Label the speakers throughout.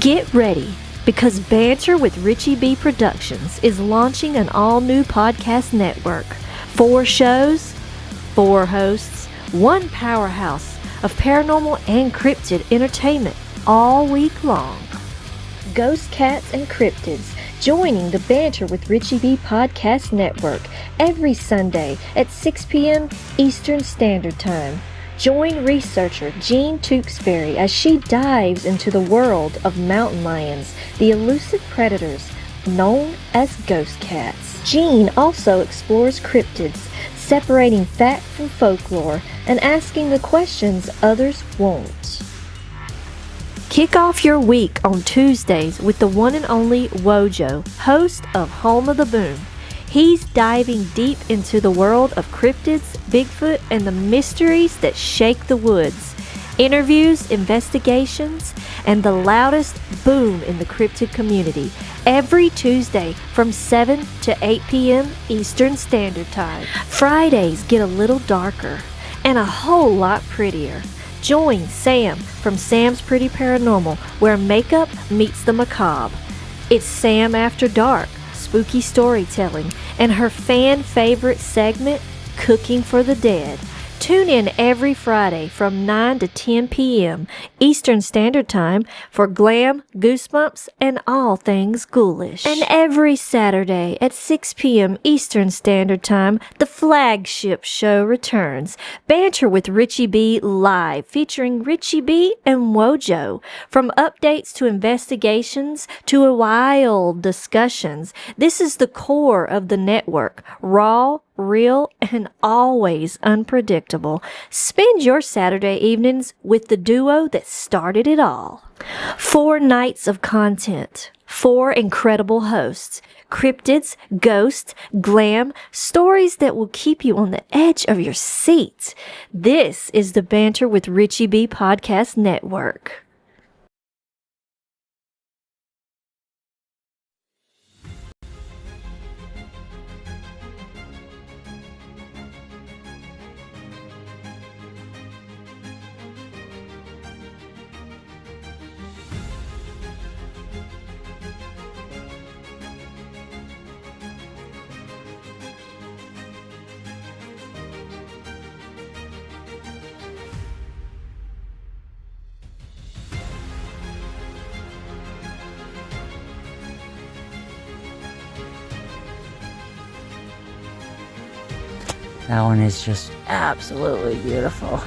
Speaker 1: Get ready, because Banter with Richie B Productions is launching an all-new podcast network. 4 shows, 4 hosts, 1 powerhouse of paranormal and cryptid entertainment all week long. Ghost Cats and Cryptids, joining the Banter with Richie B Podcast Network every Sunday at 6 p.m. Eastern Standard Time. Join researcher Jean Tewskbury as she dives into the world of mountain lions, the elusive predators known as ghost cats. Jean also explores cryptids, separating fact from folklore and asking the questions others won't. Kick off your week on Tuesdays with the one and only Wojo, host of Home of the Boom. He's diving deep into the world of cryptids, Bigfoot, and the mysteries that shake the woods. Interviews, investigations, and the loudest boom in the cryptid community. Every Tuesday from 7 to 8 p.m. Eastern Standard Time. Fridays get a little darker and a whole lot prettier. Join Sam from Sam's Pretty Paranormal, where makeup meets the macabre. It's Sam After Dark, spooky storytelling, and her fan favorite segment, Cooking for the Dead. Tune in every Friday from 9 to 10 p.m. Eastern Standard Time for glam, goosebumps, and all things ghoulish. And every Saturday at 6 p.m. Eastern Standard Time, the flagship show returns, Banter with Richie B Live, featuring Richie B and Wojo. From updates to investigations to wild discussions, this is the core of the network. Raw, real, and always unpredictable. Spend your Saturday evenings with the duo that started it all. 4 nights of content, 4 incredible hosts, cryptids, ghosts, glam, stories that will keep you on the edge of your seat. This is the Banter with Richie B Podcast Network.
Speaker 2: That one is just absolutely beautiful.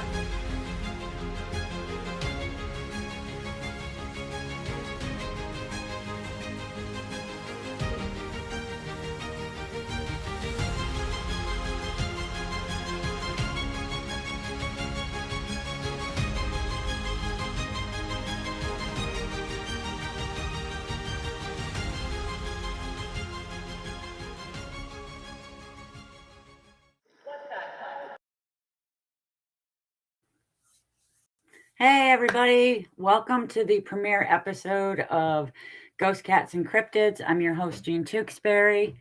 Speaker 2: Hey everybody, welcome to the premiere episode of Ghost Cats and Cryptids. I'm your host, Jean Tewskbury.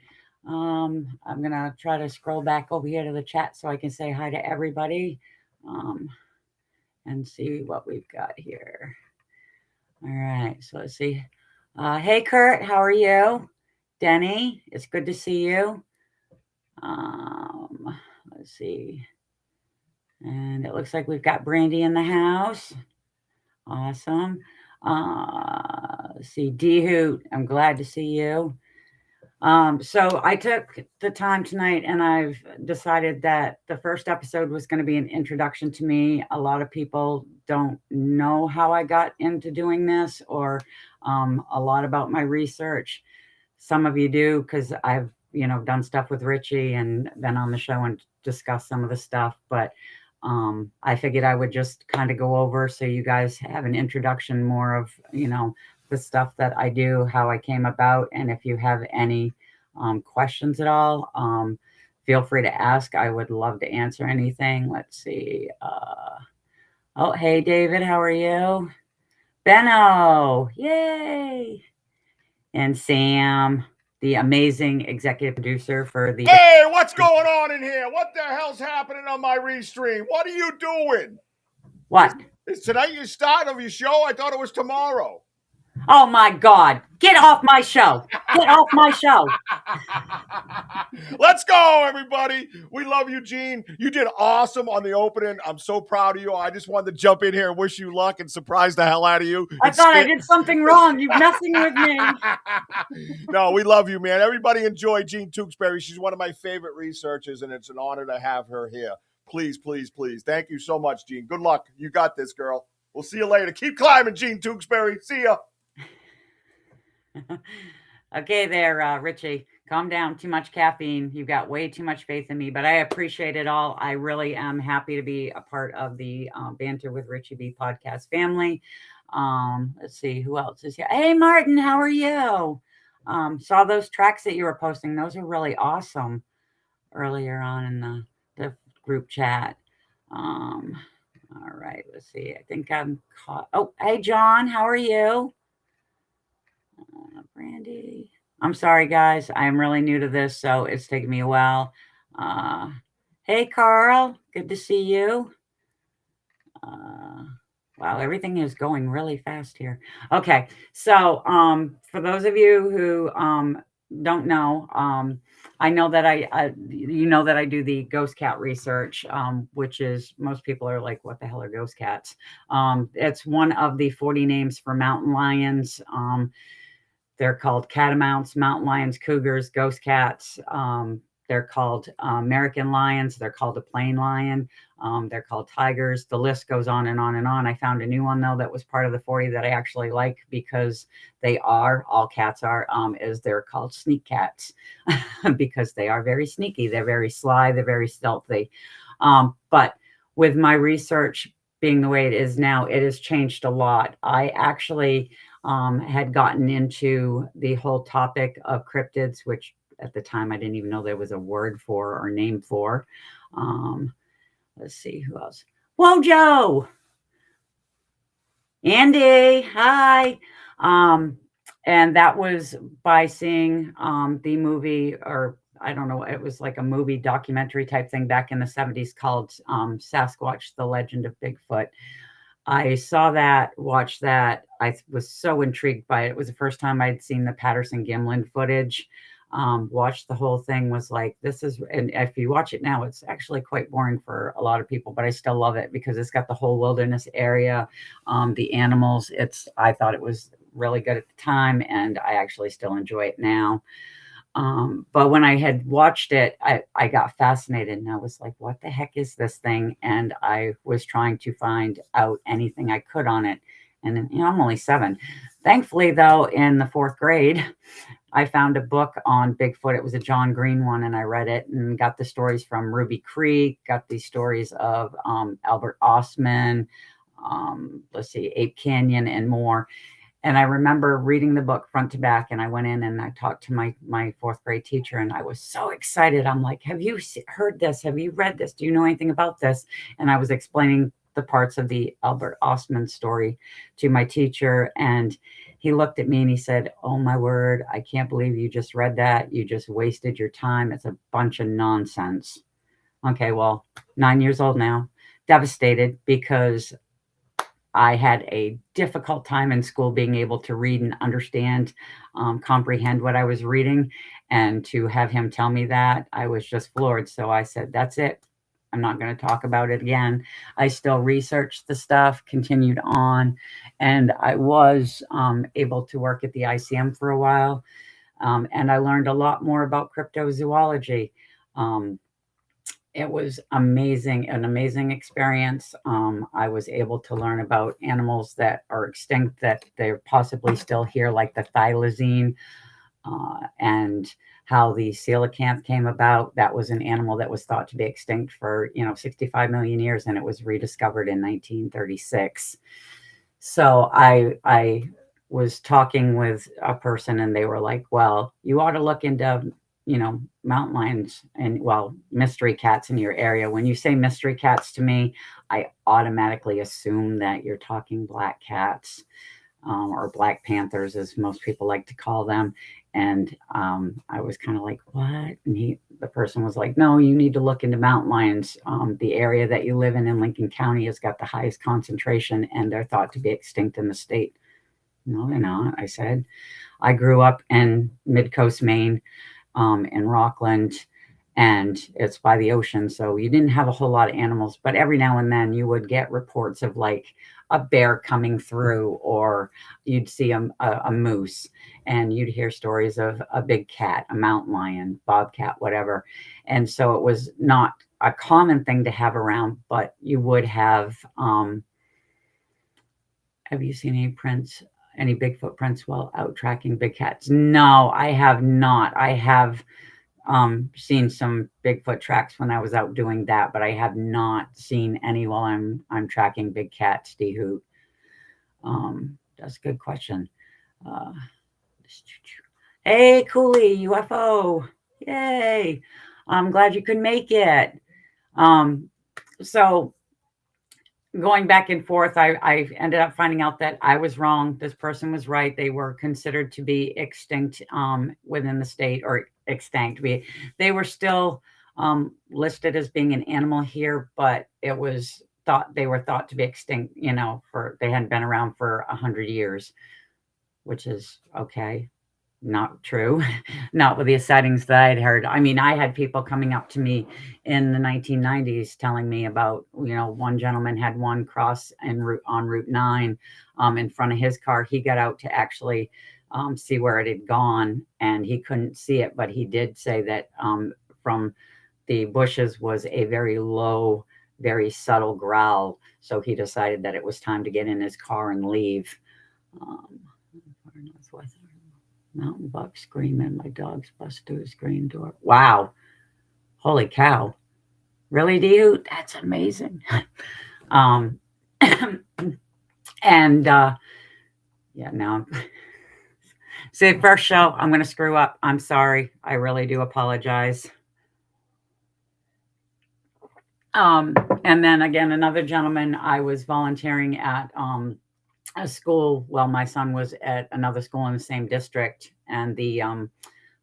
Speaker 2: I'm gonna try to scroll back over here to the chat so I can say hi to everybody and see what we've got here. All right, so let's see. Hey Kurt, how are you? Denny, it's good to see you. Let's see. And it looks like we've got Brandy in the house. Awesome. Let's see, D-Hoot, I'm glad to see you. So I took the time tonight and I've decided that the first episode was going to be an introduction to me. A lot of people don't know how I got into doing this or a lot about my research. Some of you do because I've, done stuff with Richie and been on the show and discussed some of the stuff, but I figured I would just kind of go over so you guys have an introduction more of, the stuff that I do, how I came about. And if you have any questions at all, feel free to ask. I would love to answer anything. Let's see. Oh, hey, David, how are you? Benno, yay. And Sam, the amazing executive producer for the...
Speaker 3: Hey, what's going on in here? What the hell's happening on my restream? What are you doing?
Speaker 2: What?
Speaker 3: Is tonight your start of your show? I thought it was tomorrow.
Speaker 2: Oh my God. Get off my show. Get off my show.
Speaker 3: Let's go, everybody. We love you, Jean. You did awesome on the opening. I'm so proud of you. I just wanted to jump in here and wish you luck and surprise the hell out of you.
Speaker 2: I thought I did something wrong. You're messing with me.
Speaker 3: No, we love you, man. Everybody enjoy Jean Tewksbury. She's one of my favorite researchers, and it's an honor to have her here. Please, please, please. Thank you so much, Jean. Good luck. You got this, girl. We'll see you later. Keep climbing, Jean Tewksbury. See ya.
Speaker 2: Okay there, Richie. Calm down. Too much caffeine. You've got way too much faith in me, but I appreciate it all. I really am happy to be a part of the Banter with Richie B podcast family. Let's see who else is here. Hey, Martin, how are you? Saw those tracks that you were posting. Those are really awesome earlier on in the group chat. All right, let's see. I think I'm caught. Oh, hey, John, how are you? Brandy. I'm sorry, guys. I'm really new to this, so it's taking me a while. Hey, Carl. Good to see you. Wow, everything is going really fast here. Okay, so for those of you who don't know, I know that you know that I do the ghost cat research, which is most people are like, what the hell are ghost cats? It's one of the 40 names for mountain lions. They're called catamounts, mountain lions, cougars, ghost cats. They're called American lions. They're called a plain lion. They're called tigers. The list goes on and on and on. I found a new one, though, that was part of the 40 that I actually like because all cats are, is they're called sneak cats because they are very sneaky. They're very sly. They're very stealthy. But with my research being the way it is now, it has changed a lot. I actually had gotten into the whole topic of cryptids, which at the time I didn't even know there was a word for or name for. Let's see who else. Whoa, Joe. Andy, hi. And that was by seeing the movie, or I don't know, it was like a movie documentary type thing back in the 70s called Sasquatch, The Legend of Bigfoot. I saw that, watched that. I was so intrigued by it. It was the first time I'd seen the Patterson-Gimlin footage. Watched the whole thing, was like, this is, and if you watch it now, it's actually quite boring for a lot of people, but I still love it because it's got the whole wilderness area, the animals. I thought it was really good at the time, and I actually still enjoy it now. But when I had watched it, I got fascinated and I was like, what the heck is this thing? And I was trying to find out anything I could on it. And I'm only 7. Thankfully, though, in the 4th grade, I found a book on Bigfoot. It was a John Green one, and I read it and got the stories from Ruby Creek, got the stories of Albert Ostman, Ape Canyon, and more. And I remember reading the book front to back, and I went in and I talked to my 4th grade teacher, and I was so excited. I'm like, have you heard this? Have you read this? Do you know anything about this? And I was explaining the parts of the Albert Ostman story to my teacher, and he looked at me and he said, oh my word, I can't believe you just read that. You just wasted your time. It's a bunch of nonsense. Okay, well, 9 years old now, devastated because I had a difficult time in school being able to read and understand, comprehend what I was reading. And to have him tell me that, I was just floored. So I said, that's it. I'm not going to talk about it again. I still researched the stuff, continued on, and I was able to work at the ICM for a while. And I learned a lot more about cryptozoology. It was amazing, an amazing experience. I was able to learn about animals that are extinct, that they're possibly still here, like the thylacine, and how the coelacanth came about. That was an animal that was thought to be extinct for 65 million years, and it was rediscovered in 1936. So I was talking with a person, and they were like, well, you ought to look into mountain lions and, well, mystery cats in your area. When you say mystery cats to me, I automatically assume that you're talking black cats, or black panthers, as most people like to call them. And I was kind of like, what? And the person was like, no, you need to look into mountain lions. The area that you live in Lincoln County has got the highest concentration, and they're thought to be extinct in the state. No, they're not. I said, I grew up in Mid-Coast, Maine, in Rockland, and it's by the ocean. So you didn't have a whole lot of animals, but every now and then you would get reports of like a bear coming through, or you'd see a moose, and you'd hear stories of a big cat, a mountain lion, bobcat, whatever. And so it was not a common thing to have around, but you would have you seen any Bigfoot prints while out tracking big cats? No, I have not. I have seen some Bigfoot tracks when I was out doing that, but I have not seen any while I'm tracking big cats. D-Hoot. That's a good question. Hey, Cooley, UFO. Yay. I'm glad you could make it. So going back and forth, I ended up finding out that I was wrong. This person was right. They were considered to be extinct within the state, or extinct. They were still listed as being an animal here, but it was they were thought to be extinct, they hadn't been around for 100 years, which is okay. Not true. Not with the sightings that I'd heard. I mean, I had people coming up to me in the 1990s telling me about, one gentleman had one cross on Route 9 in front of his car. He got out to actually see where it had gone, and he couldn't see it, but he did say that from the bushes was a very low, very subtle growl. So he decided that it was time to get in his car and leave. Mountain buck screaming. My dog's bust through the screen door. Wow. Holy cow. Really, dude? That's amazing. And yeah, now see, first show, I'm going to screw up. I'm sorry. I really do apologize. And then again, another gentleman, I was volunteering at a school. Well, my son was at another school in the same district, and the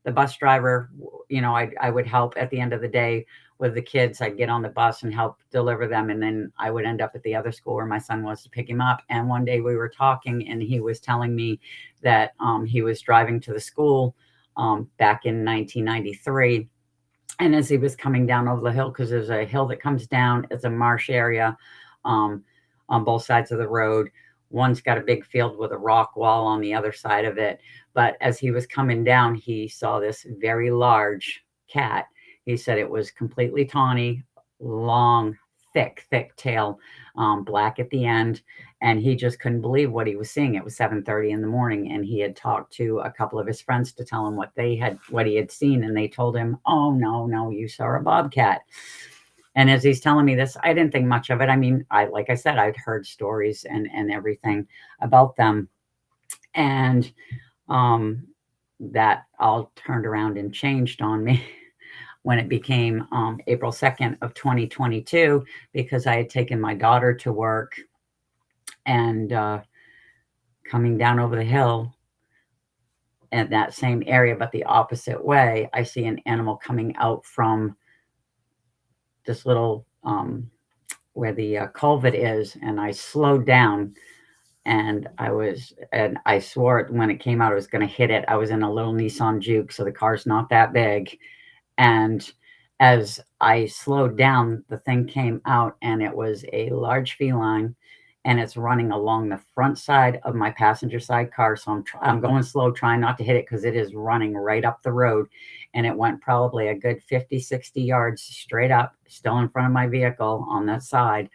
Speaker 2: bus driver, I would help at the end of the day with the kids. I'd get on the bus and help deliver them, and then I would end up at the other school where my son was to pick him up. And one day we were talking, and he was telling me that he was driving to the school back in 1993. And as he was coming down over the hill, because there's a hill that comes down, it's a marsh area on both sides of the road. One's got a big field with a rock wall on the other side of it. But as he was coming down, he saw this very large cat. He said it was completely tawny, long, thick tail, black at the end. And he just couldn't believe what he was seeing. It was 7:30 in the morning, and he had talked to a couple of his friends to tell him what he had seen. And they told him, "Oh, no, you saw a bobcat." And as he's telling me this, I didn't think much of it. I mean, like I said, I'd heard stories and everything about them. And that all turned around and changed on me when it became April 2nd of 2022, because I had taken my daughter to work, and coming down over the hill in that same area, but the opposite way, I see an animal coming out from this little where the culvert is, and I slowed down, and I swore when it came out I was going to hit it. I was in a little Nissan Juke, so the car's not that big, and as I slowed down, the thing came out, and it was a large feline, and it's running along the front side of my passenger side car. So I'm going slow, trying not to hit it, because it is running right up the road. And it went probably a good 50, 60 yards straight up, still in front of my vehicle on that side.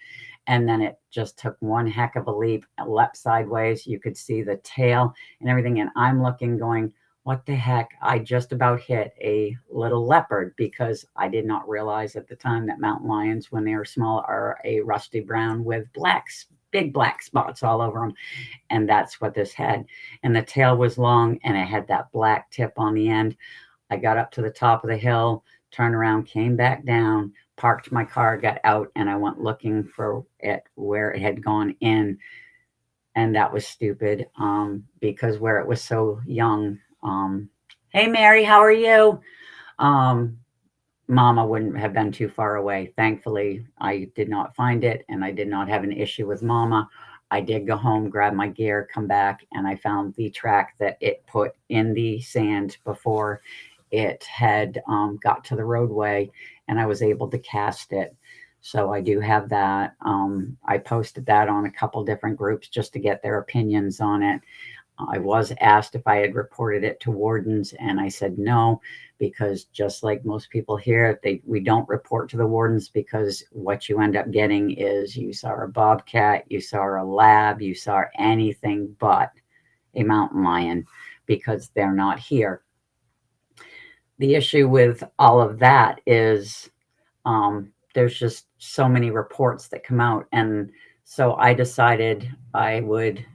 Speaker 2: And then it just took one heck of a leap, leapt sideways. You could see the tail and everything. And I'm looking, going, what the heck? I just about hit a little leopard, because I did not realize at the time that mountain lions, when they are small, are a rusty brown with big black spots all over them. And that's what this had. And the tail was long, and it had that black tip on the end. I got up to the top of the hill, turned around, came back down, parked my car, got out, and I went looking for it where it had gone in. And that was stupid, because where it was so young. Hey, Mary, how are you? Mama wouldn't have been too far away. Thankfully, I did not find it, and I did not have an issue with Mama I did go home, grab my gear, come back, and I found the track that it put in the sand before it had got to the roadway, and I was able to cast it. So I do have that. I posted that on a couple different groups just to get their opinions on it. I was asked if I had reported it to wardens, and I said no, because just like most people here, we don't report to the wardens, because what you end up getting is you saw a bobcat, you saw a lab, you saw anything but a mountain lion, because they're not here. The issue with all of that is there's just so many reports that come out. And so I decided I would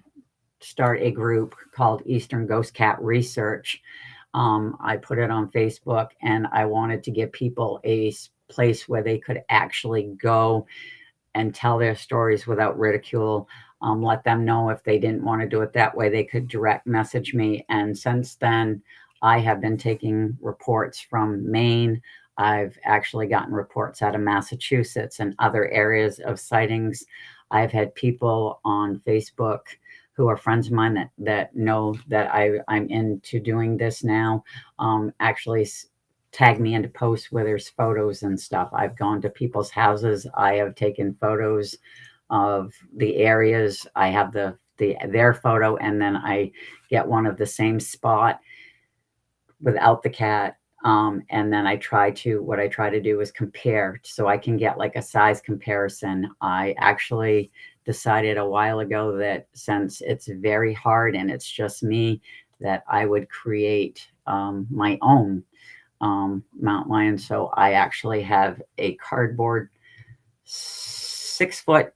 Speaker 2: start a group called Eastern Ghost Cat Research. I put it on Facebook, and I wanted to give people a place where they could actually go and tell their stories without ridicule. Let them know if they didn't want to do it that way, they could direct message me. And since then, I have been taking reports from Maine. I've actually gotten reports out of Massachusetts and other areas of sightings. I've had people on Facebook who are friends of mine that know that I'm into doing this now, actually tag me into posts where there's photos and stuff. I've gone to people's houses. I have taken photos of the areas. I have their photo, and then I get one of the same spot without the cat. And then what I try to do is compare, so I can get like a size comparison. I actually decided a while ago that since it's very hard and it's just me, that I would create my own mountain lion. So I actually have a cardboard 6-foot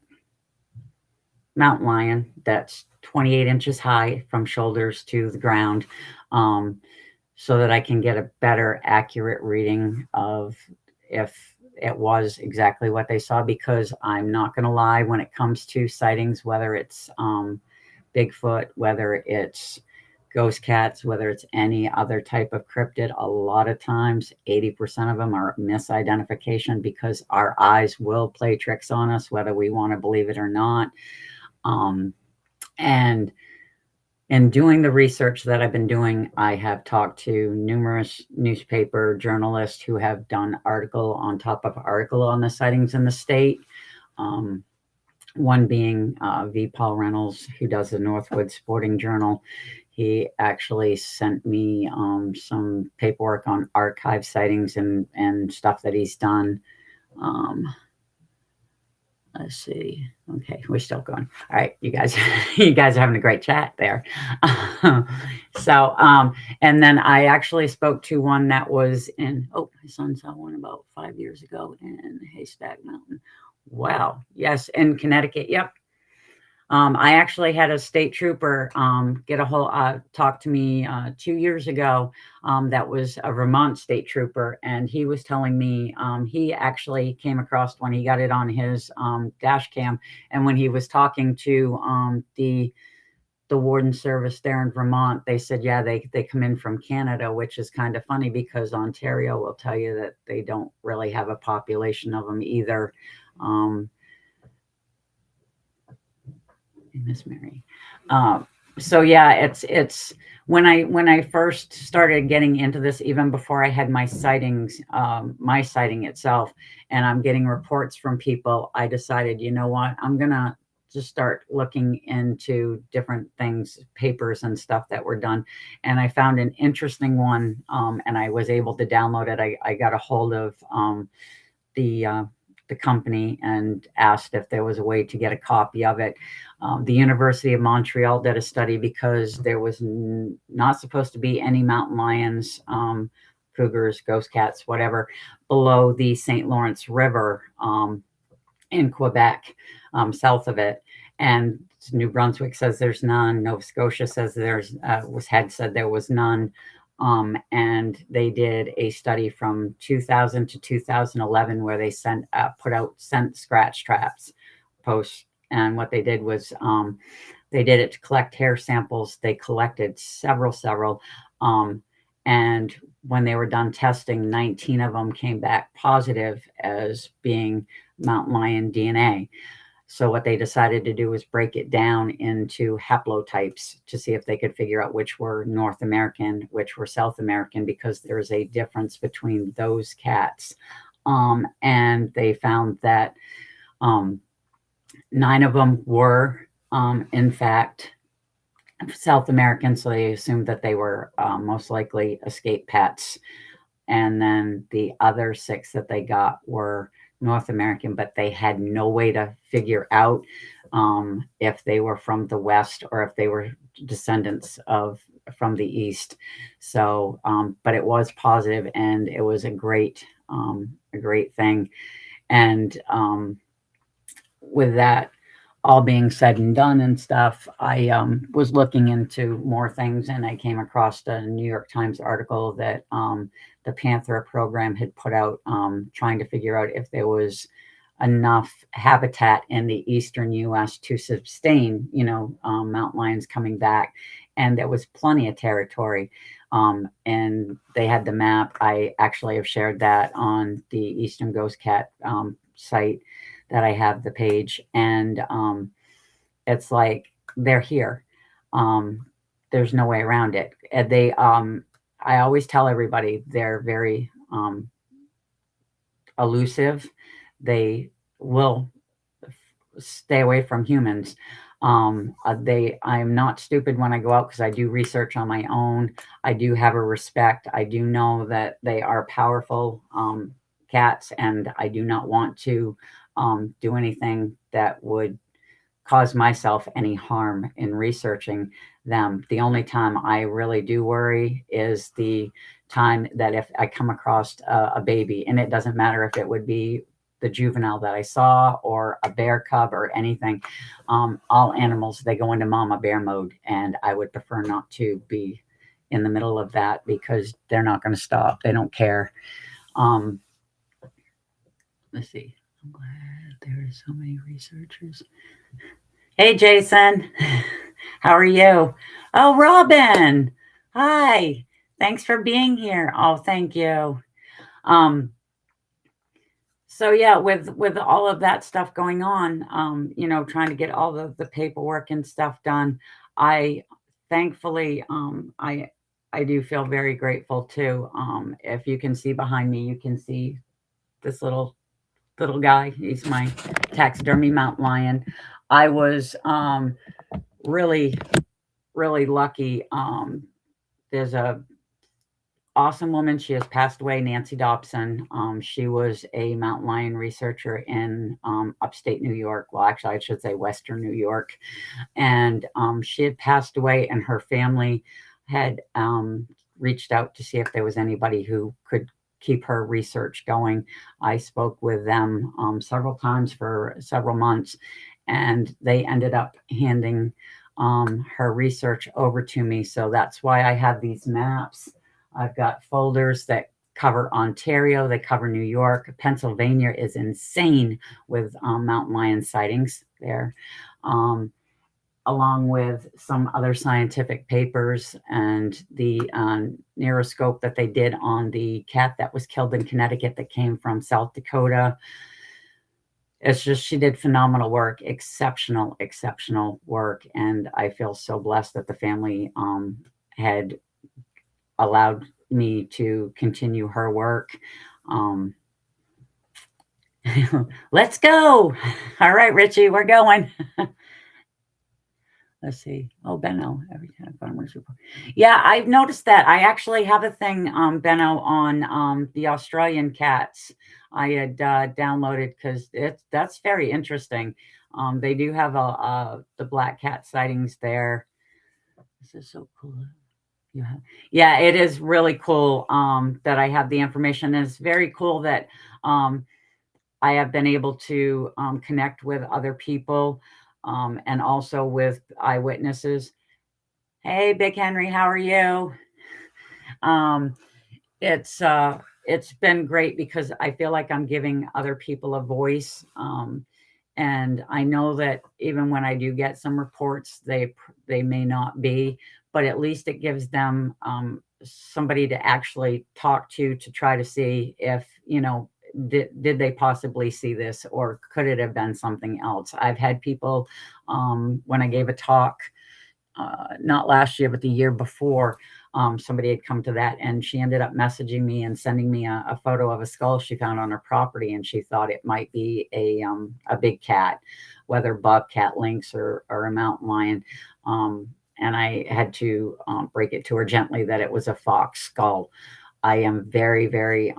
Speaker 2: mountain lion that's 28 inches high from shoulders to the ground, so that I can get a better accurate reading of if it was exactly what they saw. Because I'm not going to lie, when it comes to sightings, whether it's Bigfoot, whether it's ghost cats, whether it's any other type of cryptid, a lot of times 80% of them are misidentification, because our eyes will play tricks on us, whether we want to believe it or not. And in doing the research that I've been doing, I have talked to numerous newspaper journalists who have done article on top of article on the sightings in the state. One being V. Paul Reynolds, who does the Northwood Sporting Journal. He actually sent me some paperwork on archive sightings and stuff that he's done. Let's see. Okay, we're still going. All right, you guys are having a great chat there. So, and then I actually spoke to one that was in, my son saw one about 5 years ago in Haystack Mountain. Wow. Yes, in Connecticut. Yep. I actually had a state trooper talk to me 2 years ago. That was a Vermont state trooper, and he was telling me he actually came across one. He got it on his dash cam, and when he was talking to the warden service there in Vermont, they said, yeah, they come in from Canada, which is kind of funny, because Ontario will tell you that they don't really have a population of them either. Miss Mary. So yeah, it's when I first started getting into this, even before I had my sightings, my sighting itself, and I'm getting reports from people, I decided, you know what, I'm gonna just start looking into different things, papers and stuff that were done. And I found an interesting one, and I was able to download it. I got a hold of the company and asked if there was a way to get a copy of it. The University of Montreal did a study, because there was not supposed to be any mountain lions, cougars, ghost cats, whatever, below the St. Lawrence River in Quebec, south of it. And New Brunswick says there's none. Nova Scotia says said there was none. And they did a study from 2000 to 2011 where they sent scratch traps posts. And what they did was they did it to collect hair samples. They collected several. And when they were done testing, 19 of them came back positive as being mountain lion DNA. So what they decided to do was break it down into haplotypes to see if they could figure out which were North American, which were South American, because there's a difference between those cats. And they found that 9 of them were, in fact, South American. So they assumed that they were most likely escape pets. And then the other 6 that they got were North American, but they had no way to figure out if they were from the West or if they were descendants from the East. So, but it was positive, and it was a great thing. And with that all being said and done and stuff, I was looking into more things, and I came across a New York Times article that the Banter program had put out, trying to figure out if there was enough habitat in the eastern U.S. to sustain, mountain lions coming back. And there was plenty of territory. And they had the map. I actually have shared that on the Eastern Ghost Cat site that I have, the page. And it's like, they're here. There's no way around it. And I always tell everybody they're very elusive. They will stay away from humans. I'm not stupid when I go out, because I do research on my own. I do have a respect. I do know that they are powerful cats, and I do not want to do anything that would cause myself any harm in researching them. The only time I really do worry is the time that if I come across a baby, and it doesn't matter if it would be the juvenile that I saw or a bear cub or anything. All animals, they go into mama bear mode, and I would prefer not to be in the middle of that, because they're not going to stop. They don't care. Let's see. I'm glad there are so many researchers. Hey, Jason. How are you? Oh, Robin. Hi. Thanks for being here. Oh, thank you. So yeah, with all of that stuff going on, trying to get all the paperwork and stuff done, I thankfully, I do feel very grateful too. If you can see behind me, you can see this little guy. He's my taxidermy mountain lion. I was really, really lucky. There's a awesome woman. She has passed away, Nancy Dobson. She was a mountain lion researcher in upstate New York. Well, actually, I should say Western New York. And she had passed away, and her family had reached out to see if there was anybody who could keep her research going. I spoke with them several times for several months, and they ended up handing her research over to me. So that's why I have these maps. I've got folders that cover Ontario, they cover New York. Pennsylvania is insane with mountain lion sightings there, along with some other scientific papers, and the neuroscope that they did on the cat that was killed in Connecticut that came from South Dakota. It's just, she did phenomenal work, exceptional work. And I feel so blessed that the family had allowed me to continue her work. Let's go. All right, Richie, we're going. Let's see. Oh, Benno. Every time I find report. Yeah, I've noticed that. I actually have a thing, Benno, on the Australian cats. I had downloaded, because that's very interesting. They do have the black cat sightings there. This is so cool. Yeah, it is really cool that I have the information. And it's very cool that I have been able to connect with other people, and also with eyewitnesses. Hey, Big Henry, how are you? It's been great, because I feel like I'm giving other people a voice. And I know that even when I do get some reports, they may not be, but at least it gives them somebody to actually talk to try to see if, did they possibly see this, or could it have been something else? I've had people, when I gave a talk, not last year, but the year before, somebody had come to that, and she ended up messaging me and sending me a photo of a skull she found on her property, and she thought it might be a big cat, whether bobcat, lynx, or a mountain lion. And I had to break it to her gently that it was a fox skull. I am very, very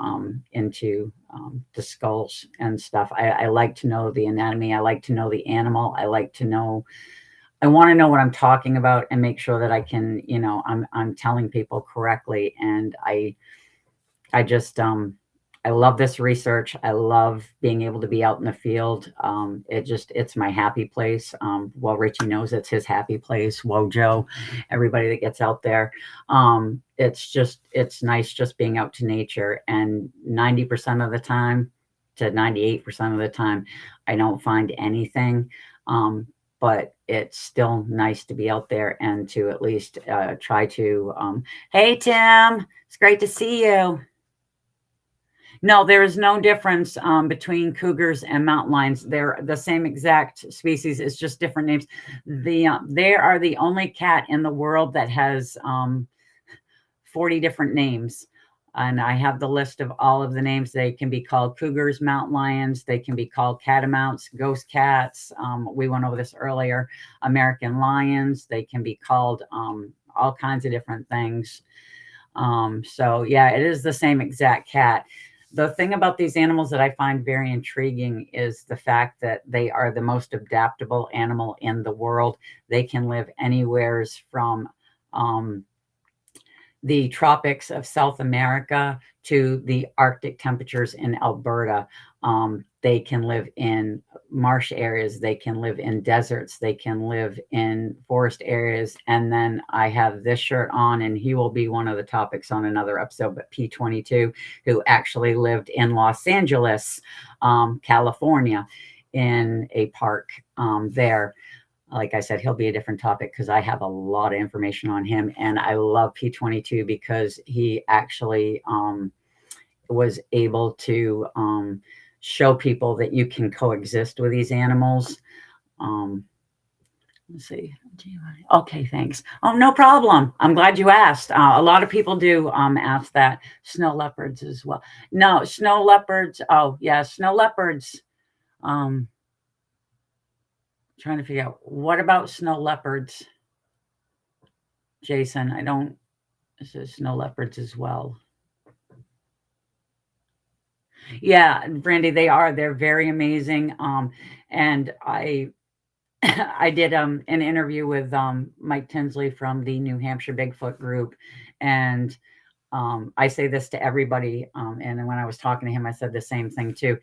Speaker 2: into the skulls and stuff. I like to know the anatomy. I like to know the animal. I want to know what I'm talking about and make sure that I can, I'm telling people correctly. And I just, I love this research. I love being able to be out in the field. It's my happy place. Well, Richie knows it's his happy place. Whoa, Joe, everybody that gets out there. It's nice just being out to nature. And 90% of the time to 98% of the time, I don't find anything. But it's still nice to be out there and to at least try to, hey, Tim, it's great to see you. No, there is no difference between cougars and mountain lions. They're the same exact species. It's just different names. They are the only cat in the world that has 40 different names. And I have the list of all of the names. They can be called cougars, mountain lions. They can be called catamounts, ghost cats. We went over this earlier. American lions. They can be called all kinds of different things. So yeah, it is the same exact cat. The thing about these animals that I find very intriguing is the fact that they are the most adaptable animal in the world. They can live anywhere from the tropics of South America to the Arctic temperatures in Alberta. They can live in marsh areas. They can live in deserts. They can live in forest areas. And then I have this shirt on, and he will be one of the topics on another episode, but P22, who actually lived in Los Angeles, California, in a park there. Like I said, he'll be a different topic because I have a lot of information on him. And I love P22 because he actually was able to show people that you can coexist with these animals. Let's see. Okay, thanks. Oh, no problem. I'm glad you asked. A lot of people do ask that. Snow leopards as well. No, snow leopards. Oh, yeah, snow leopards. Trying to figure out, what about snow leopards? Jason, this is snow leopards as well. Yeah, Brandy, they're very amazing. And I did an interview with Mike Tinsley from the New Hampshire Bigfoot group. And I say this to everybody. And then when I was talking to him, I said the same thing too.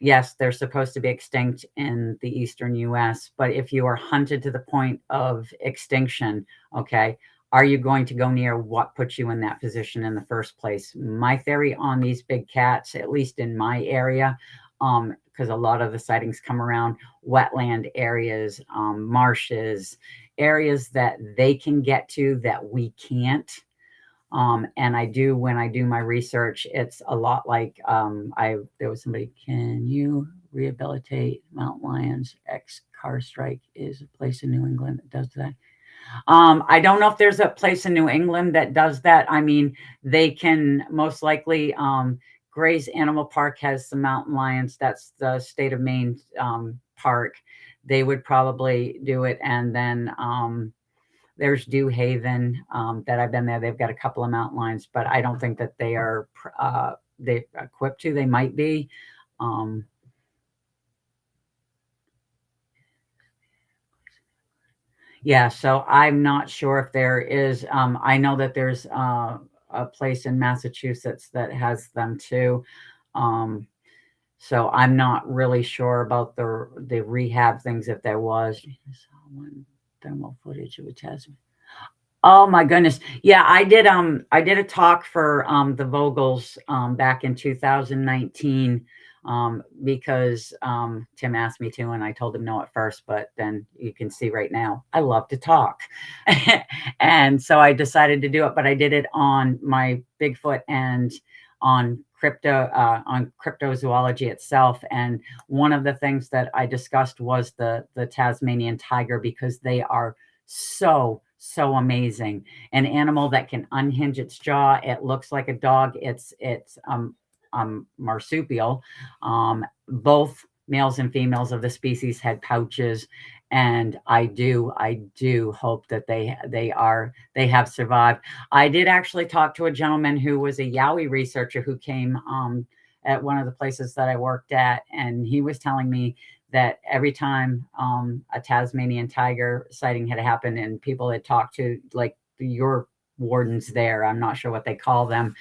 Speaker 2: Yes, they're supposed to be extinct in the eastern U.S., but if you are hunted to the point of extinction, okay, are you going to go near what puts you in that position in the first place? My theory on these big cats, at least in my area, because a lot of the sightings come around wetland areas, marshes, areas that they can get to that we can't. And when I do my research, it's a lot like, there was somebody, can you rehabilitate mountain lions? Car Strike is a place in New England that does that. I don't know if there's a place in New England that does that. I mean, they can most likely, Gray's Animal Park has some mountain lions. That's the state of Maine, park. They would probably do it. And then, there's Dew Haven that I've been there. They've got a couple of mountain lions, but I don't think that they are they equipped to. They might be. Yeah, so I'm not sure if there is. I know that there's a place in Massachusetts that has them too. So I'm not really sure about the rehab things if there was. Thermal footage of a test. Oh my goodness. Yeah, I did a talk for the Vogels back in 2019 because Tim asked me to, and I told him no at first, but then you can see right now I love to talk. And so I decided to do it, but I did it on my Bigfoot and on cryptozoology itself. And one of the things that I discussed was the Tasmanian tiger, because they are so amazing. An animal that can unhinge its jaw. It looks like a dog. It's marsupial. Both males and females of the species had pouches, and I do hope that they have survived. I did actually talk to a gentleman who was a Yowie researcher who came at one of the places that I worked at, and he was telling me that every time a Tasmanian tiger sighting had happened and people had talked to, like, your wardens there, I'm not sure what they call them,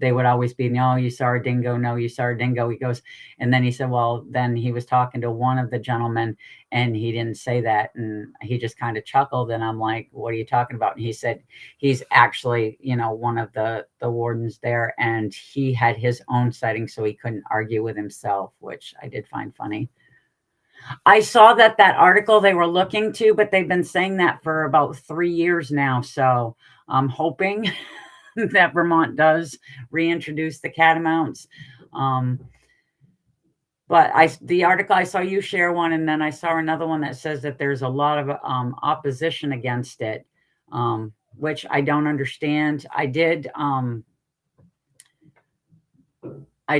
Speaker 2: they would always be, no, you saw a dingo, no, you saw a dingo. He goes, and then he said, well, then he was talking to one of the gentlemen and he didn't say that, and he just kind of chuckled, and I'm like, what are you talking about? And he said he's actually, one of the wardens there, and he had his own sighting, so he couldn't argue with himself, which I did find funny. I saw that article they were looking to, but they've been saying that for about 3 years now. So I'm hoping that Vermont does reintroduce the catamounts. But the article, I saw you share one, and then I saw another one that says that there's a lot of opposition against it, which I don't understand. I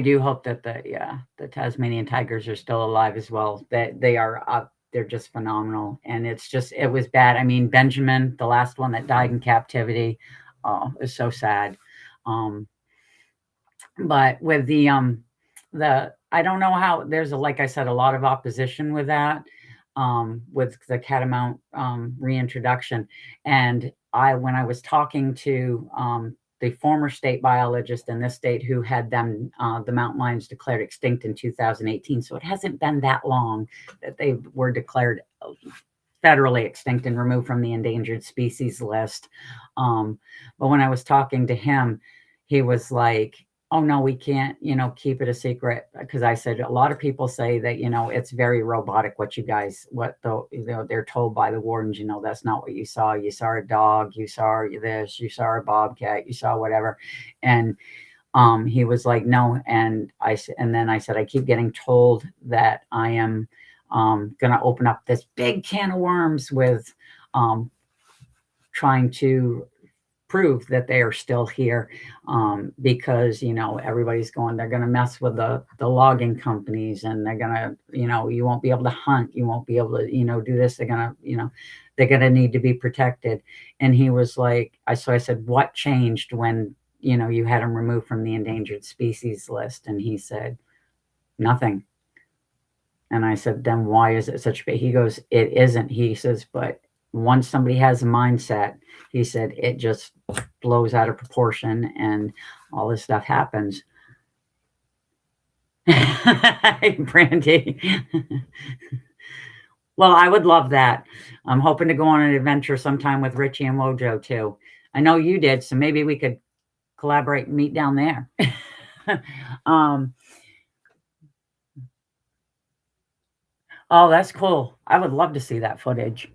Speaker 2: do hope that the Tasmanian tigers are still alive as well. That they're just phenomenal, and it was bad. I mean, Benjamin, the last one that died in captivity, it was so sad. But with the I don't know how, there's like I said, a lot of opposition with that, with the catamount reintroduction. And when I was talking to the former state biologist in this state who had them, the mountain lions declared extinct in 2018. So it hasn't been that long that they were declared federally extinct and removed from the endangered species list. But when I was talking to him, he was like, oh no, we can't, keep it a secret. Because I said, a lot of people say that, it's very robotic they're told by the wardens, that's not what you saw. You saw a dog, you saw this, you saw a bobcat, you saw whatever. And he was like, no. And then I said, I keep getting told that I am going to open up this big can of worms with trying to prove that they are still here, because everybody's they're going to mess with the logging companies, and they're going to, you won't be able to hunt, you won't be able to do this, they're going to need to be protected. And he was like, I said, what changed when you had them removed from the endangered species list? And he said, nothing. And I said, then why is it such a big? He goes, it isn't. He says, but once somebody has a mindset, he said, it just blows out of proportion and all this stuff happens. Brandy. Well, I would love that. I'm hoping to go on an adventure sometime with Richie and Wojo too. I know you did, so maybe we could collaborate and meet down there. Oh, that's cool. I would love to see that footage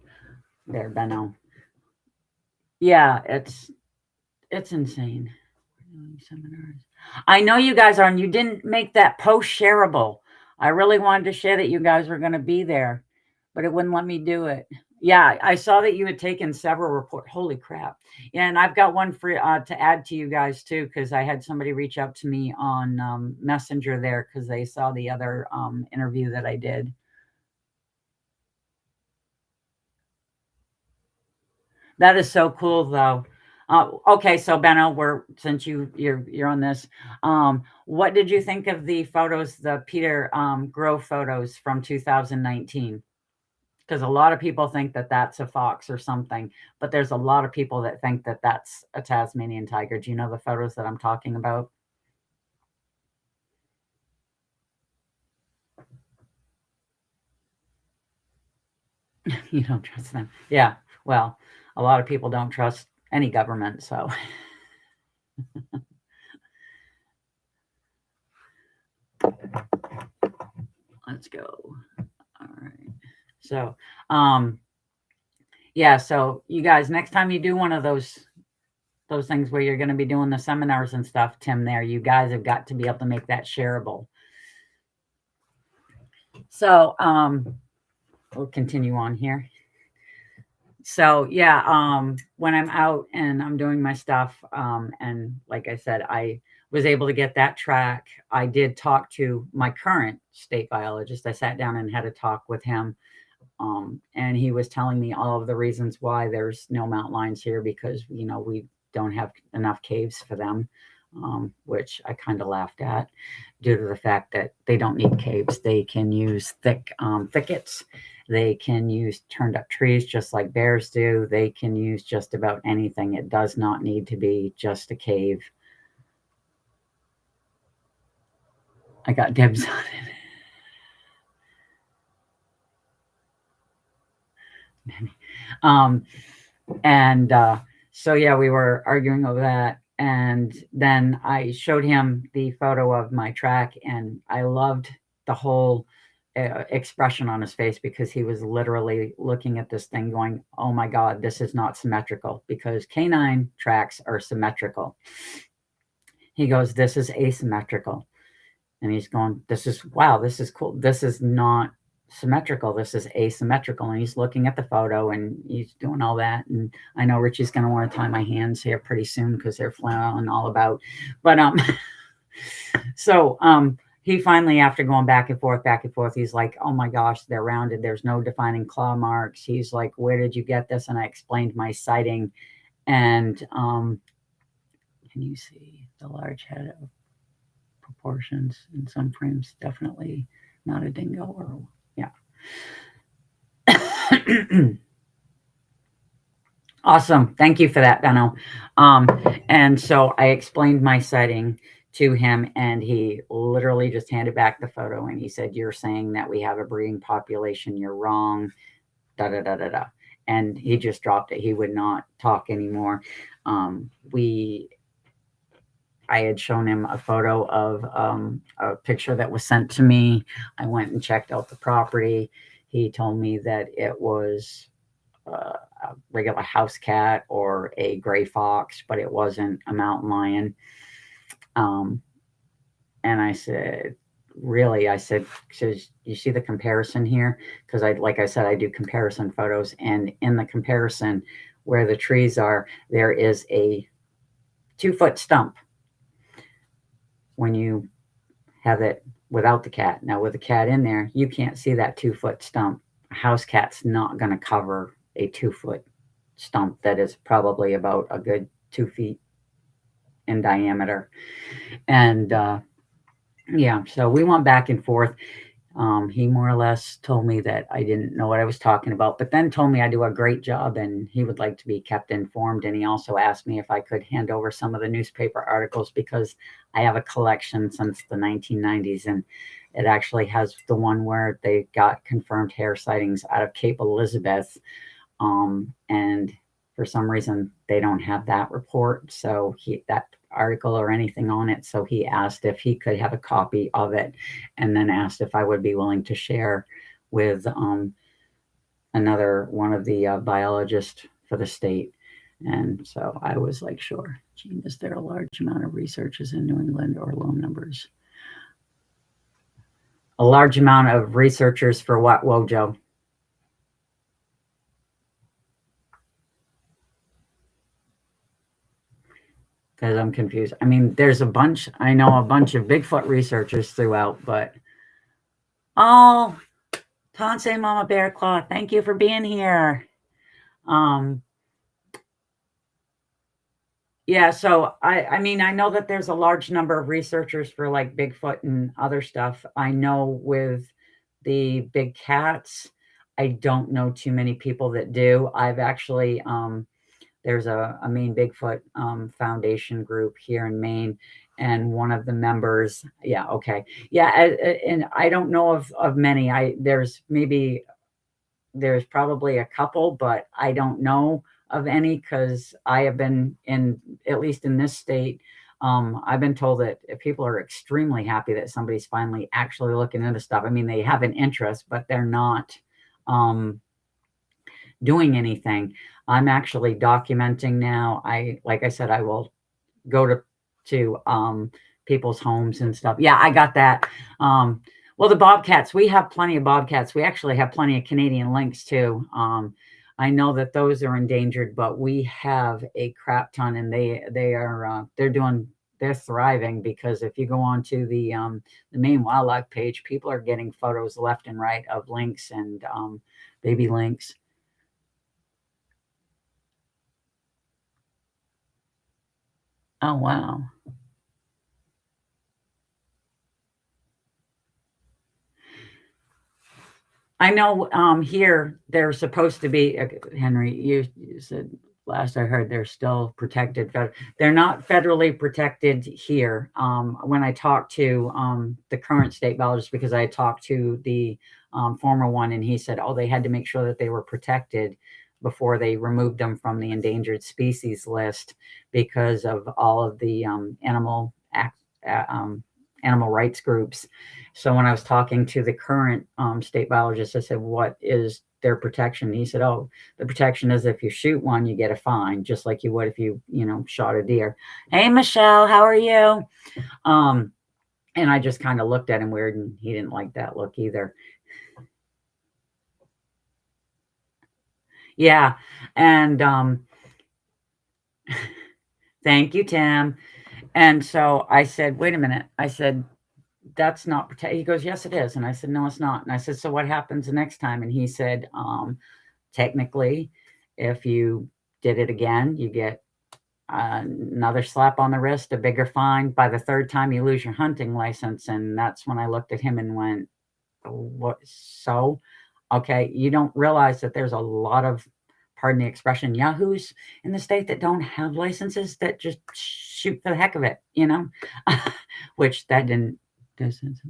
Speaker 2: there, Benno. Yeah, it's insane. I know you guys are, and you didn't make that post shareable. I really wanted to share that you guys were going to be there, but it wouldn't let me do it. Yeah, I saw that you had taken several reports. Holy crap. Yeah, and I've got one for to add to you guys too, because I had somebody reach out to me on Messenger there because they saw the other interview that I did. That is so cool, though. Okay, so Benno, since you're on this, what did you think of the photos, the Peter Grove photos from 2019? Because a lot of people think that that's a fox or something, but there's a lot of people that think that that's a Tasmanian tiger. Do you know the photos that I'm talking about? You don't trust them. Yeah, well, a lot of people don't trust any government, so. Let's go. All right. So, yeah, so you guys, next time you do one of those those things where you're going to be doing the seminars and stuff, Tim, there, you guys have got to be able to make that shareable. So, we'll continue on here. So yeah, when I'm out and I'm doing my stuff, and like I said, I was able to get that track. I did talk to my current state biologist. I sat down and had a talk with him. And he was telling me all of the reasons why there's no mountain lions here, because, you know, we don't have enough caves for them, which I kind of laughed at, due to the fact that they don't need caves. They can use thick thickets. They can use turned up trees just like bears do. They can use just about anything. It does not need to be just a cave. I got dibs on it. So yeah, we were arguing over that. And then I showed him the photo of my track, and I loved the whole expression on his face, because he was literally looking at this thing going, oh my God, this is not symmetrical, because canine tracks are symmetrical. He goes, this is asymmetrical. And he's going, this is, wow, this is cool. This is not symmetrical. This is asymmetrical. And he's looking at the photo and he's doing all that. And I know Richie's going to want to tie my hands here pretty soon, because they're flailing all about. But he finally, after going back and forth, he's like, oh my gosh, they're rounded. There's no defining claw marks. He's like, where did you get this? And I explained my sighting. And can you see the large head of proportions in some frames? Definitely not a dingo, or yeah. Awesome. Thank you for that, Benno. And so I explained my sighting to him, and he literally just handed back the photo, and he said, you're saying that we have a breeding population. You're wrong. Da, da, da, da, da. And he just dropped it. He would not talk anymore. I had shown him a photo of a picture that was sent to me. I went and checked out the property. He told me that it was a regular house cat or a gray fox, but it wasn't a mountain lion. And I said, really? I said, so you see the comparison here? Because like I said, I do comparison photos, and in the comparison where the trees are, there is a 2-foot stump when you have it without the cat. Now with the cat in there, you can't see that 2-foot stump. A house cat's not going to cover a 2-foot stump that is probably about a good 2 feet in diameter. And yeah, so we went back and forth. He more or less told me that I didn't know what I was talking about, but then told me I do a great job and he would like to be kept informed. And he also asked me if I could hand over some of the newspaper articles, because I have a collection since the 1990s, and it actually has the one where they got confirmed hair sightings out of Cape Elizabeth. And for some reason, they don't have that report. So that article or anything on it. So he asked if he could have a copy of it, and then asked if I would be willing to share with another one of the biologists for the state. And so I was like, sure. Jean, is there a large amount of researchers in New England or low numbers? A large amount of researchers for what, Wojo? Because I'm confused. I mean, there's a bunch. I know a bunch of Bigfoot researchers throughout, but oh, Tansei Mama Bear Claw, thank you for being here. Yeah, so I mean, I know that there's a large number of researchers for like Bigfoot and other stuff. I know with the big cats, I don't know too many people that do. I've actually there's a Maine Bigfoot Foundation group here in Maine, and one of the members, yeah, okay. Yeah, and I don't know of many. There's probably a couple, but I don't know of any, because I have been at least in this state, I've been told that people are extremely happy that somebody's finally actually looking into stuff. I mean, they have an interest, but they're not doing anything. I'm actually documenting now. Like I said, I will go to people's homes and stuff. Yeah, I got that. Well, the bobcats, we have plenty of bobcats. We actually have plenty of Canadian lynx too. I know that those are endangered, but we have a crap ton, and they're thriving, because if you go on to the Maine wildlife page, people are getting photos left and right of lynx and baby lynx. Oh, wow. I know here they're supposed to be, Henry, you said last I heard they're still protected. They're not federally protected here. When I talked to the current state biologist, because I talked to the former one, and he said, oh, they had to make sure that they were protected before they removed them from the endangered species list, because of all of the animal rights groups. So when I was talking to the current state biologist, I said, what is their protection? He said, oh, the protection is if you shoot one, you get a fine, just like you would if you shot a deer. Hey, Michelle, how are you? And I just kind of looked at him weird, and he didn't like that look either. Yeah. And thank you, Tim. And so I said, wait a minute. I said, that's not protect. He goes, yes, it is. And I said, no, it's not. And I said, so what happens the next time? And he said, technically, if you did it again, you get another slap on the wrist, a bigger fine. By the third time, you lose your hunting license. And that's when I looked at him and went, what? So, okay, you don't realize that there's a lot of, pardon the expression, yahoos in the state that don't have licenses, that just shoot for the heck of it, which that didn't do sense.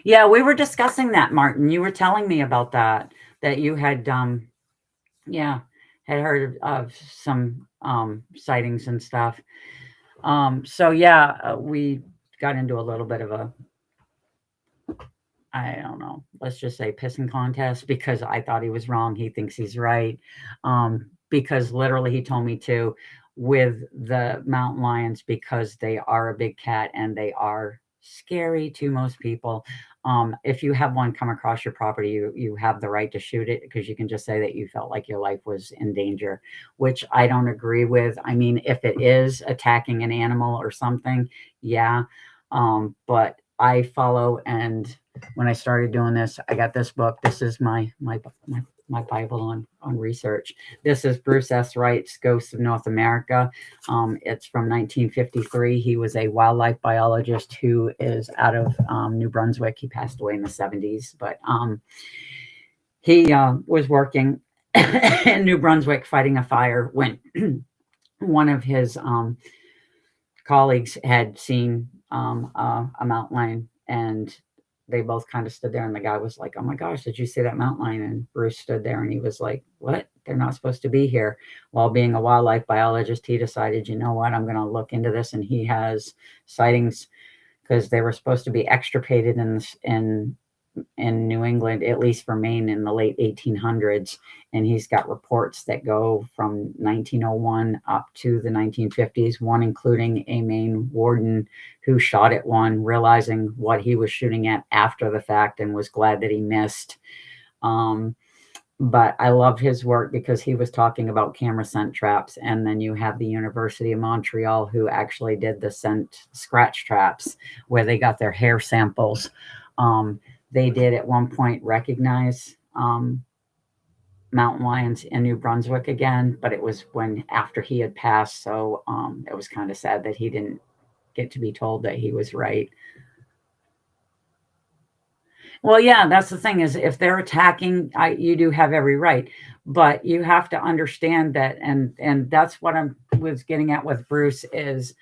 Speaker 2: Yeah, we were discussing that, Martin. You were telling me about that you had had heard of some sightings and stuff. So yeah, we got into a little bit of a, I don't know, let's just say pissing contest, because I thought he was wrong. He thinks he's right. Because literally he told me to, with the mountain lions, because they are a big cat and they are scary to most people. If you have one come across your property, you have the right to shoot it, because you can just say that you felt like your life was in danger, which I don't agree with. I mean, if it is attacking an animal or something, yeah. But I follow, and when I started doing this, I got this book. This is my Bible on research. This is Bruce S. Wright's Ghosts of North America. It's from 1953. He was a wildlife biologist who is out of New Brunswick. He passed away in the 70s, but he was working in New Brunswick fighting a fire when one of his colleagues had seen a mountain lion, and they both kind of stood there, and the guy was like, oh my gosh, did you see that mountain lion? And Bruce stood there, and he was like, what? They're not supposed to be here. While being a wildlife biologist, he decided, you know what, I'm going to look into this. And he has sightings, because they were supposed to be extirpated in New England, at least for Maine, in the late 1800s. And he's got reports that go from 1901 up to the 1950s, one including a Maine warden who shot at one, realizing what he was shooting at after the fact, and was glad that he missed. But I love his work, because he was talking about camera scent traps. And then you have the University of Montreal, who actually did the scent scratch traps, where they got their hair samples. They did at one point recognize mountain lions in New Brunswick again, but it was after he had passed. So it was kind of sad that he didn't get to be told that he was right. Well, yeah, that's the thing, is if they're attacking, you do have every right, but you have to understand that, and that's what I was getting at with Bruce, is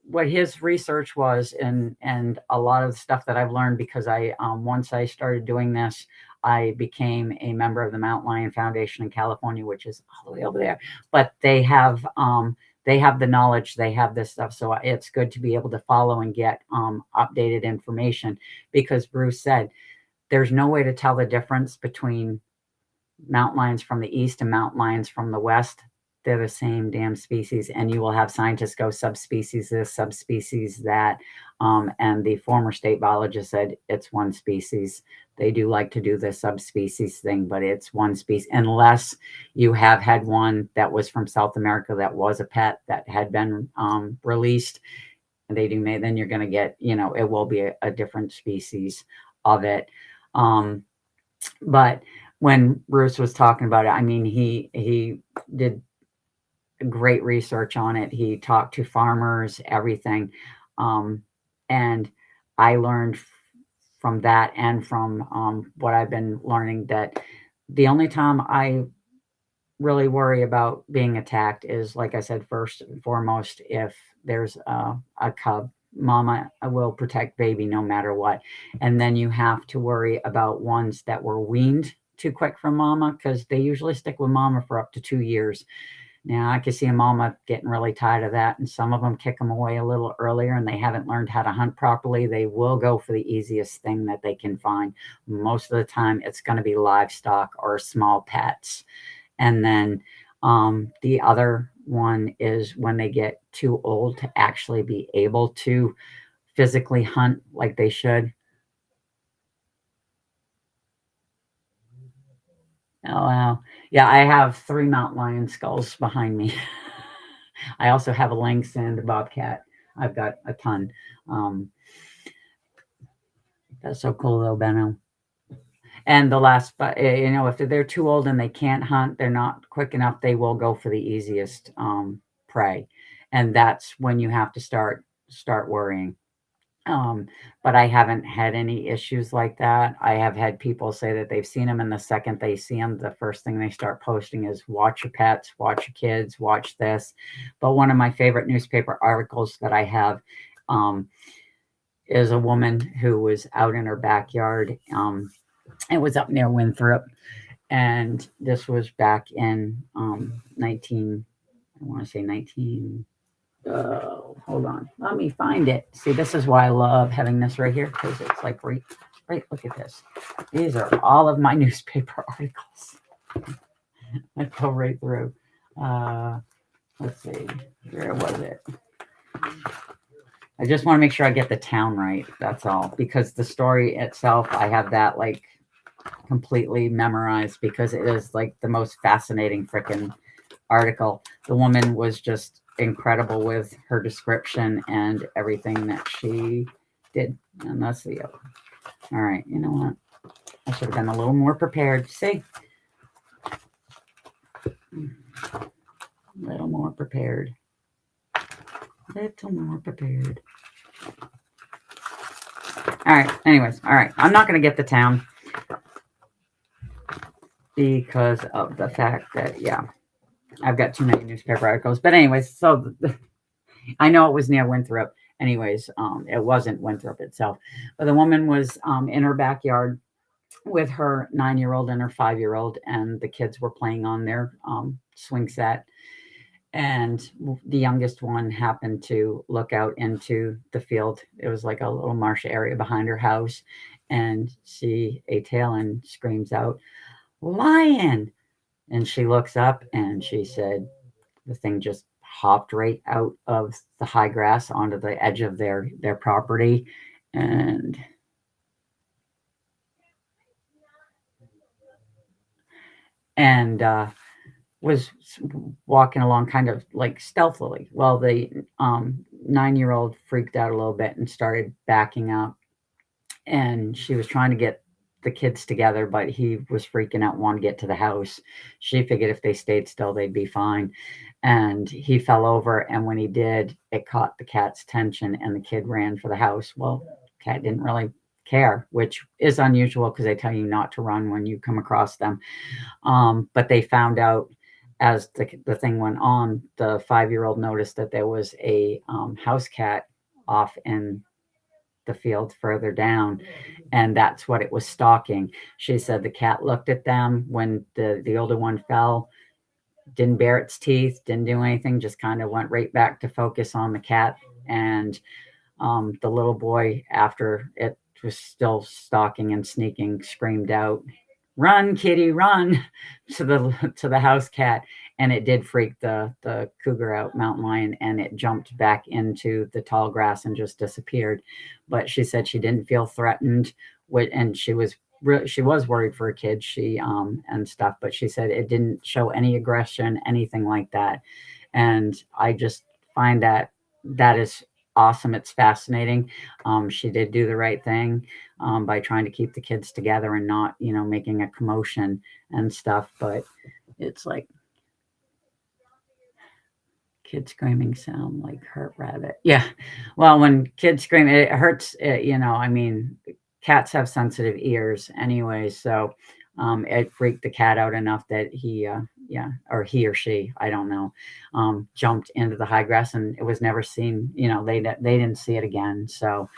Speaker 2: what his research was, and a lot of the stuff that I've learned, because I once I started doing this, I became a member of the Mountain Lion Foundation in California, which is all the way over there. But they have they have the knowledge, they have this stuff. So it's good to be able to follow and get updated information, because Bruce said there's no way to tell the difference between mountain lions from the east and mountain lions from the west. They're the same damn species, and you will have scientists go subspecies this, subspecies that. And the former state biologist said it's one species. They do like to do the subspecies thing, but it's one species, unless you have had one that was from South America that was a pet that had been released. And they do, then you're going to get, it will be a different species of it. But when Bruce was talking about it, I mean, he did great research on it. He talked to farmers, everything. And I learned from that, and from what I've been learning, that the only time I really worry about being attacked is, like I said, first and foremost, if there's a cub. Mama will protect baby no matter what. And then you have to worry about ones that were weaned too quick from mama, because they usually stick with mama for up to 2 years. Now, I can see a mama getting really tired of that, and some of them kick them away a little earlier, and they haven't learned how to hunt properly. They will go for the easiest thing that they can find. Most of the time, it's going to be livestock or small pets. And then the other one is when they get too old to actually be able to physically hunt like they should. Oh, wow. Yeah, I have 3 mountain lion skulls behind me. I also have a lynx and a bobcat. I've got a ton. That's so cool, though, Benno. And the last, if they're too old and they can't hunt, they're not quick enough, they will go for the easiest prey. And that's when you have to start worrying. But I haven't had any issues like that. I have had people say that they've seen them, and the second they see them, the first thing they start posting is, watch your pets, watch your kids, watch this. But one of my favorite newspaper articles that I have is a woman who was out in her backyard. It was up near Winthrop, and this was back in 19. Hold on, let me find it. See, this is why I love having this right here, because it's like right. Look at this. These are all of my newspaper articles. I go right through. Let's see, where was it? I just want to make sure I get the town right. That's all, because the story itself, I have that like completely memorized, because it is like the most fascinating freaking article. The woman was just incredible with her description and everything that she did. And let's see. All right, you know what? I should have been a little more prepared. See? A little more prepared. All right, anyways. All right, I'm not going to get the town, because of the fact that, yeah, I've got too many newspaper articles. But anyways, so I know it was near Winthrop. Anyways, it wasn't Winthrop itself. But the woman was in her backyard with her 9-year-old and her 5-year-old, and the kids were playing on their swing set. And the youngest one happened to look out into the field. It was like a little marsh area behind her house, and see a tail and screams out, "Lion!" And she looks up, and she said the thing just hopped right out of the high grass onto the edge of their property, and was walking along kind of like stealthily. Well, the 9-year-old freaked out a little bit and started backing up, and she was trying to get the kids together, but he was freaking out and wanted to get to the house. She figured if they stayed still, they'd be fine. And he fell over, and when he did, it caught the cat's attention, and the kid ran for the house. Well, the cat didn't really care, which is unusual, because they tell you not to run when you come across them. But they found out as the thing went on, the 5-year-old noticed that there was a house cat off in the field further down, and that's what it was stalking. She said the cat looked at them when the older one fell, didn't bare its teeth, didn't do anything, just kind of went right back to focus on the cat. And the little boy, after it was still stalking and sneaking, screamed out, "Run, kitty, run!" to the house cat, and it did freak the cougar out, mountain lion, and it jumped back into the tall grass and just disappeared. But she said she didn't feel threatened, and she was worried for a kid, and stuff, but she said it didn't show any aggression, anything like that. And I just find that is awesome. It's fascinating. She did do the right thing by trying to keep the kids together and not, making a commotion and stuff. But it's like kids screaming sound like hurt rabbit. Yeah. Well, when kids scream, it hurts. Cats have sensitive ears anyway, so it freaked the cat out enough that he or she, I don't know, jumped into the high grass, and it was never seen. They didn't see it again. So,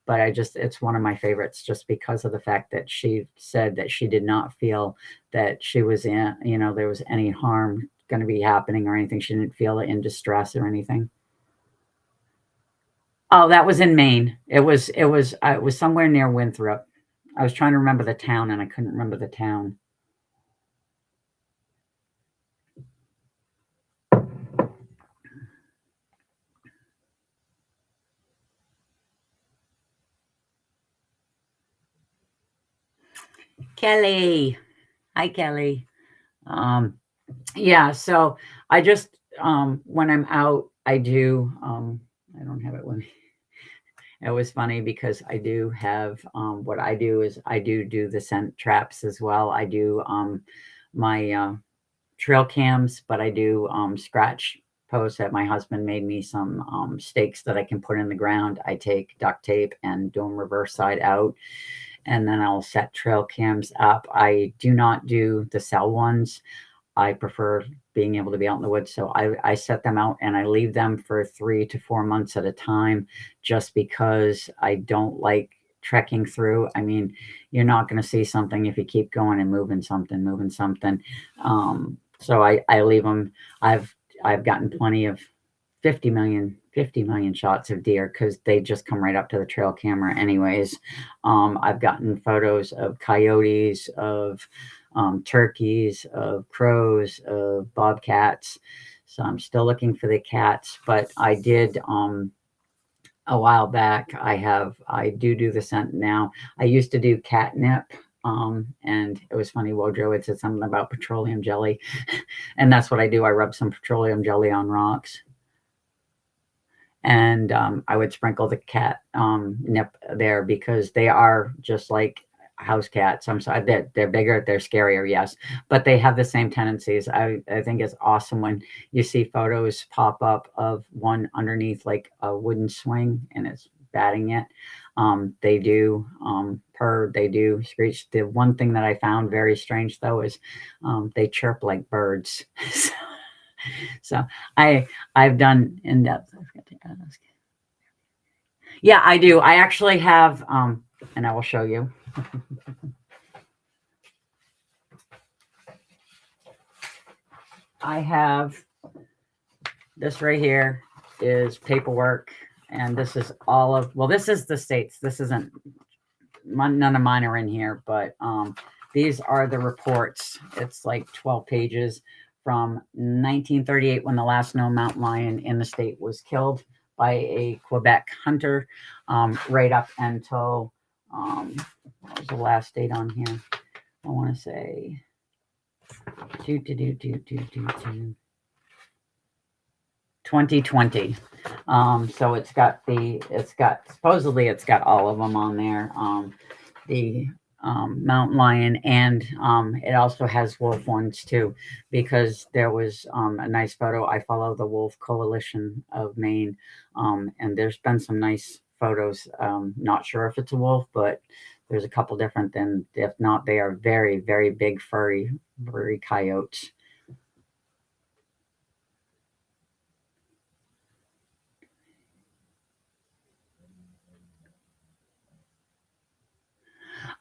Speaker 2: but it's one of my favorites just because of the fact that she said that she did not feel that she was in, there was any harm going to be happening or anything. She didn't feel it in distress or anything. Oh, that was in Maine. It was somewhere near Winthrop. I was trying to remember the town and I couldn't remember the town. Kelly. Hi, Kelly. Yeah, so I just when I'm out, I do I don't have it with me. It was funny because I do have what I do is I do the scent traps as well. I do my trail cams, but I do scratch posts that my husband made me some stakes that I can put in the ground. I take duct tape and do them reverse side out, and then I'll set trail cams up. I do not do the cell ones. I prefer being able to be out in the woods. So I set them out and I leave them for 3 to 4 months at a time, just because I don't like trekking through. I mean, you're not going to see something if you keep going and moving something. So I leave them. I've gotten plenty of 50 million shots of deer because they just come right up to the trail camera anyways. I've gotten photos of coyotes, of turkeys, of crows, of bobcats. So I'm still looking for the cats, but I did a while back. I do the scent now. I used to do catnip. And it was funny, Wojo had said something about petroleum jelly. And that's what I do. I rub some petroleum jelly on rocks. And I would sprinkle the cat nip there because they are just like house cats. I'm sorry, they're bigger, they're scarier, yes, but they have the same tendencies. I think it's awesome when you see photos pop up of one underneath like a wooden swing and it's batting it. They do purr, they do screech. The one thing that I found very strange though is they chirp like birds. So I've done in depth. Yeah, I do. I actually have, and I will show you. I have this right here is paperwork, and this is all of, well, this is the states. This isn't, none of mine are in here, but these are the reports. It's like 12 pages from 1938 when the last known mountain lion in the state was killed by a Quebec hunter, right up until, what was the last date on here? I want to say 2020. So supposedly it's got all of them on there. The mountain lion, and it also has wolf ones too, because there was a nice photo. I follow the Wolf Coalition of Maine, and there's been some nice photos. Not sure if it's a wolf, but there's a couple different. Then if not, they are very, very big furry coyotes.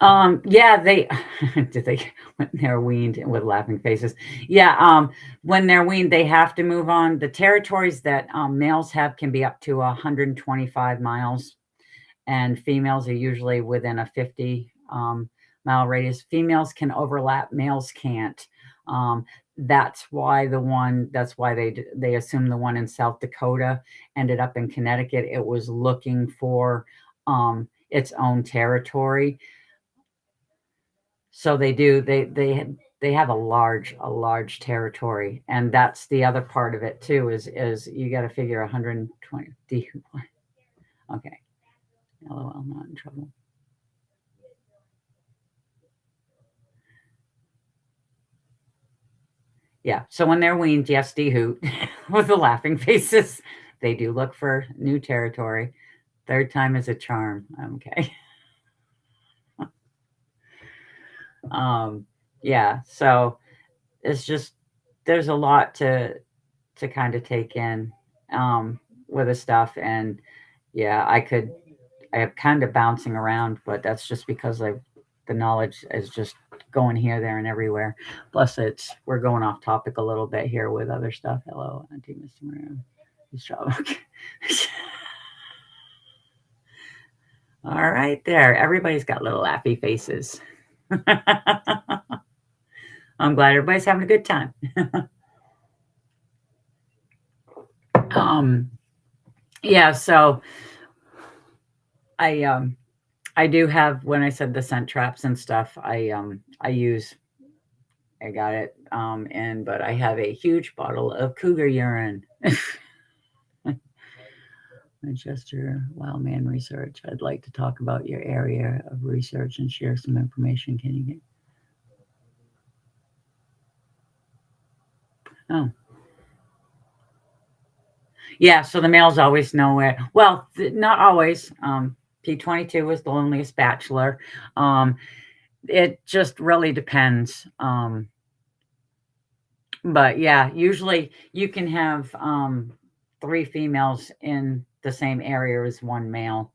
Speaker 2: Yeah, they did they when they're weaned with laughing faces. Yeah, when they're weaned, they have to move on. The territories that males have can be up to 125 miles, and females are usually within a 50 mile radius. Females can overlap, males can't. That's why they assume the one in South Dakota ended up in Connecticut. It was looking for its own territory. So they have a large territory, and that's the other part of it too. Is you got to figure 120. Okay, LOL, not in trouble. Yeah, so when they're weaned, yes, hoot with the laughing faces. They do look for new territory. Third time is a charm. Okay. Yeah, so it's just there's a lot to kind of take in with the stuff, and yeah, I have kind of bouncing around, but that's just because the knowledge is just going here, there, and everywhere. Plus, we're going off topic a little bit here with other stuff. Hello, Auntie Mr. Maria. All right, there. Everybody's got little laughy faces. I'm glad everybody's having a good time. Yeah, so I do have, when I said the scent traps and stuff, I got it but I have a huge bottle of cougar urine. Manchester Wildman Research. I'd like to talk about your area of research and share some information. Can you get? Oh. Yeah, so the males always know where. Well, not always. P22 was the loneliest bachelor. It just really depends. But yeah, usually you can have 3 females in the same area as one male.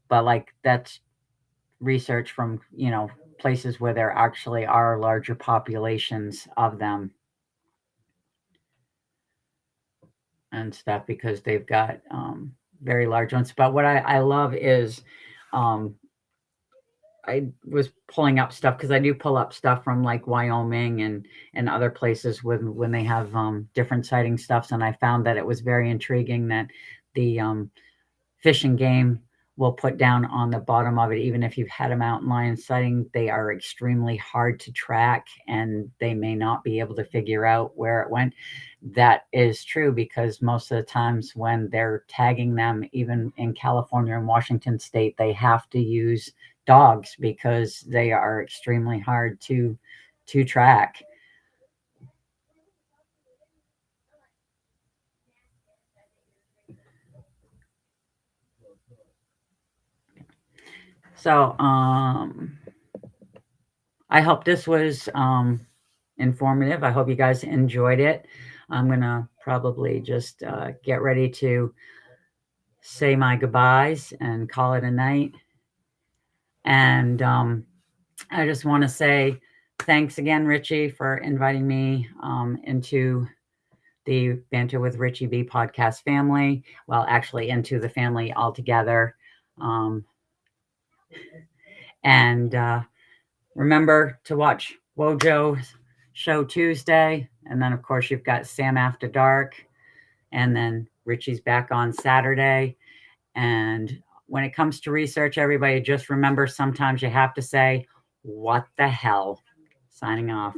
Speaker 2: But like that's research from, places where there actually are larger populations of them and stuff, because they've got very large ones. But what I love is I was pulling up stuff, because I do pull up stuff from like Wyoming and other places when they have different sighting stuffs, and I found that it was very intriguing that the Fish and Game will put down on the bottom of it, even if you've had a mountain lion sighting, they are extremely hard to track, and they may not be able to figure out where it went. That is true, because most of the times when they're tagging them, even in California and Washington State, they have to use dogs because they are extremely hard to track. So I hope this was informative. I hope you guys enjoyed it. I'm gonna probably just get ready to say my goodbyes and call it a night. And I just want to say thanks again, Richie, for inviting me into the Banter with Richie B podcast family. Well, actually into the family altogether. And remember to watch Wojo's show Tuesday. And then, of course, you've got Sam After Dark. And then Richie's back on Saturday. And when it comes to research, everybody just remember, sometimes you have to say, what the hell? Signing off.